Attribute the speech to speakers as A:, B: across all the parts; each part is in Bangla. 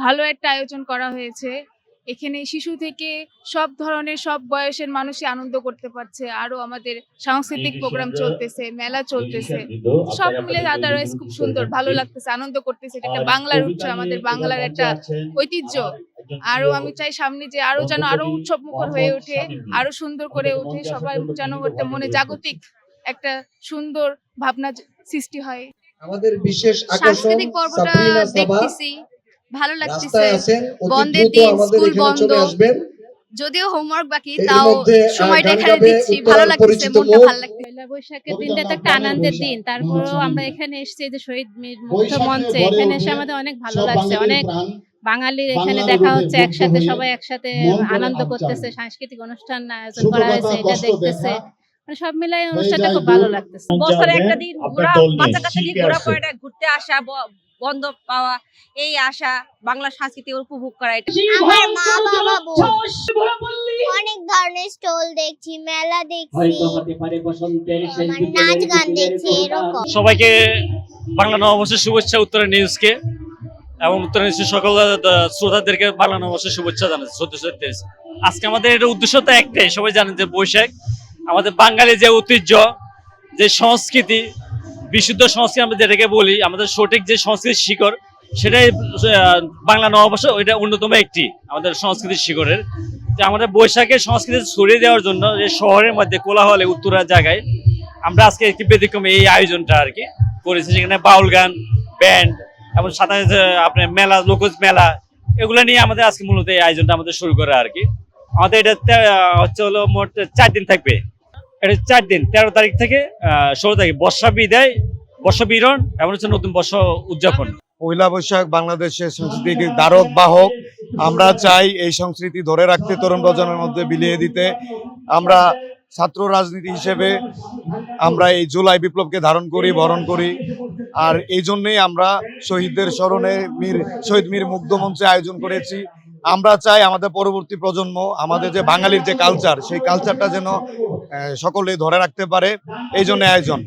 A: ভালো একটা আয়োজন করা হয়েছে। এখানে শিশু থেকে সব ধরনের সব বয়সের মানুষই আনন্দ করতে পারছে। আরো আমাদের সাংস্কৃতিক প্রোগ্রাম চলতেছে, মেলা চলতেছে। সব মিলে আদারওয়াইজ খুব সুন্দর, ভালো লাগতেছে, আনন্দ করতেছে। এটা একটা বাংলার উৎসব, আমাদের বাংলার একটা ঐতিহ্য। আরো আমি চাই সামনে যে আরো যেন আরো উৎসব মুখর হয়ে ওঠে, আরো সুন্দর করে ওঠে, সবার যেন একটা মনে জাগতিক একটা সুন্দর ভাবনা সৃষ্টি হয়।
B: আমাদের বিশেষ আকর্ষণ
C: সাংস্কৃতিক পর্বটা
B: সাবরিনা সাবা
C: দেখতেছি, ভালো লাগতেছে।
B: রাস্তায় আছেন, অতি
C: বন্ধের
B: দ্রুত
C: দিন,
B: আমাদের
C: স্কুল
B: এখানে
C: বন্ধ,
B: চলে আসবেন।
C: যদিও হোমওয়ার্ক বাকি,
B: এর
C: তাও
B: মধ্যে
C: সময়টা
B: গান
C: এখানে
B: গাবে
C: দিচ্ছি, ভালো
B: উত্তরার
C: লাগতেছে,
B: পরিচিত
C: মনটা
B: মুখ।
C: ভালো লাগতেছে।
D: পয়লা বৈশাখের দিনটা তো একটা আনন্দের দিন, তারপরেও আমরা এখানে এসেছি যে শহীদ মুক্ত মঞ্চে, এখানে এসে আমাদের অনেক ভালো লাগছে। অনেক বাঙালির এখানে দেখা হচ্ছে, একসাথে সবাই একসাথে আনন্দ করতেছে, সাংস্কৃতিক অনুষ্ঠান আয়োজন করা হয়েছে, এটা দেখতেছে। মানে সব মিলাই অনুষ্ঠানটা খুব ভালো লাগতেছে।
E: বছরে একটা দিন ঘোরা, বাচ্চা কাচ্চা নিয়ে ঘোরাফেরা, ঘুরতে আসা, বন্ধ পাওয়া, এই আশা, বাংলা সংস্কৃতি উপভোগ করা, এটা
F: আমার মা বাবা অনেক ধরনের স্টল দেখছি, মেলা দেখছি, নাচ গান দেখছি, এরকম।
G: সবাইকে বাংলা নববর্ষের শুভেচ্ছা উত্তরা নিউজকে এবং উত্তরা নিউজের সকল শ্রোতাদেরকে বাংলা নববর্ষের শুভেচ্ছা জানাচ্ছি। আজকে আমাদের এটা উদ্দেশ্যটা একটাই, সবাই জানেন যে বৈশাখ আমাদের বাঙালি যে ঐতিহ্য, যে সংস্কৃতি, বিশুদ্ধ সংস্কৃতি আমরা যেটাকে বলি, আমাদের সঠিক যে সংস্কৃতির শিকড়, সেটাই বাংলা নববর্ষ, ওইটা অন্যতম একটি আমাদের সংস্কৃতির শিকড়ের। যে আমাদের বৈশাখের সংস্কৃতি ছড়িয়ে দেওয়ার জন্য যে শহরের মধ্যে কোলাহলে উত্তরার জায়গায় আমরা আজকে একটি ব্যতিক্রমে এই আয়োজনটা আর কি করেছি, যেখানে বাউল গান, ব্যান্ড এবং সাথে আপনার মেলা, লোকজ মেলা, এগুলো নিয়ে আমাদের আজকে মূলত এই আয়োজনটা আমাদের শুরু করা আর কি। আমাদের এটা হচ্ছে হলো মোট 4 দিন থাকবে। এটা 4 দিন, 13 তারিখ থেকে 16 তারিখ, বর্ষা বিদায়, বর্ষা বিরণ এবং হচ্ছে নতুন বর্ষ উদযাপন।
H: পয়লা বৈশাখ বাংলাদেশের সংস্কৃতির ধারক বাহক। আমরা চাই এই সংস্কৃতি ধরে রাখতে, তরুণ প্রজন্মের মধ্যে বিলিয়ে দিতে। আমরা ছাত্র রাজনীতি হিসেবে আমরা এই জুলাই বিপ্লবকে ধারণ করি, বরণ করি। আর এই জন্যই আমরা শহীদদের স্মরণে শহীদ মীর মুগ্ধ মঞ্চে আয়োজন করেছি। আমরা চাই আমাদের পরবর্তী প্রজন্ম আমাদের যে বাঙালির যে কালচার, সেই কালচারটা যেন সকলে ধরে রাখতে পারে, এই জন্য আয়োজন।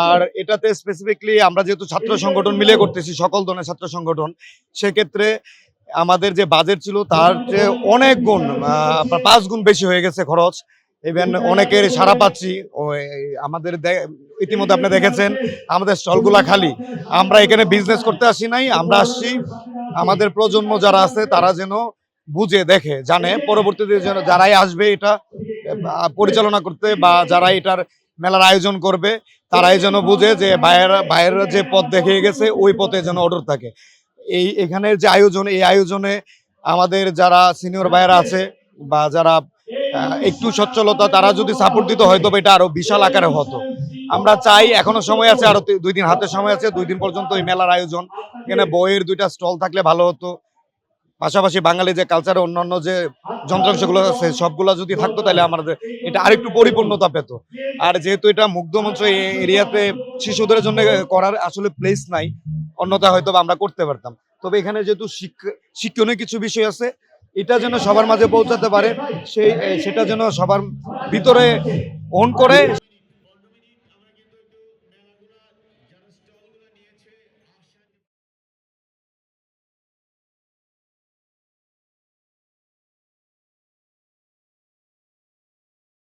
H: আর এটাতে স্পেসিফিকলি আমরা যেহেতু ছাত্র সংগঠন মিলে করতেছি, সকল ধরনের ছাত্র সংগঠন, সেক্ষেত্রে আমাদের যে বাজেট ছিল তার যে অনেক গুণ, 5 গুণ বেশি হয়ে গেছে খরচ। ইভেন অনেকের সাড়া পাচ্ছি। আমাদের ইতিমধ্যে আপনি দেখেছেন আমাদের স্টলগুলা খালি। আমরা এখানে বিজনেস করতে আসি নাই, আমরা আসছি আমাদের প্রজন্ম যারা আছে তারা যেন বুঝে, দেখে, জানে, পরবর্তীতে যেন যারাই আসবে এটা পরিচালনা করতে বা যারা এটার মেলার আয়োজন করবে তারাই যেন বুঝে যে বাইরের যে পথ দেখিয়ে গেছে ওই পথে যেন অটুট থাকে। এখানের যে আয়োজন, এই আয়োজনে আমাদের যারা সিনিয়র ভাইয়েরা আছে বা যারা একটু সচ্ছলতা, তারা যদি সাপোর্ট দিত হয়তো এটা আরো বিশাল আকারে হতো। আমরা চাই, এখনো সময় আছে, আরো 2 দিন হাতে সময় আছে, 2 দিন পর্যন্ত এই মেলার আয়োজন। এখানে বইয়ের 2টা স্টল থাকলে ভালো হতো। পাশাপাশি বাঙালি যে কালচারে অন্যান্য যে যন্ত্রাংশগুলো আছে সবগুলো যদি থাকতো তাহলে আমাদের এটা আরেকটু পরিপূর্ণতা পেত। আর যেহেতু এটা মুগ্ধ মঞ্চ এরিয়াতে শিশুদের জন্য করার আসলে প্লেস নাই, অন্যথা হয়তো আমরা করতে পারতাম। তবে এখানে যেহেতু শিক্ষণীয় কিছু বিষয় আছে, এটা যেন সবার মাঝে পৌঁছাতে পারে, সেটা যেন সবার ভিতরে অন করে।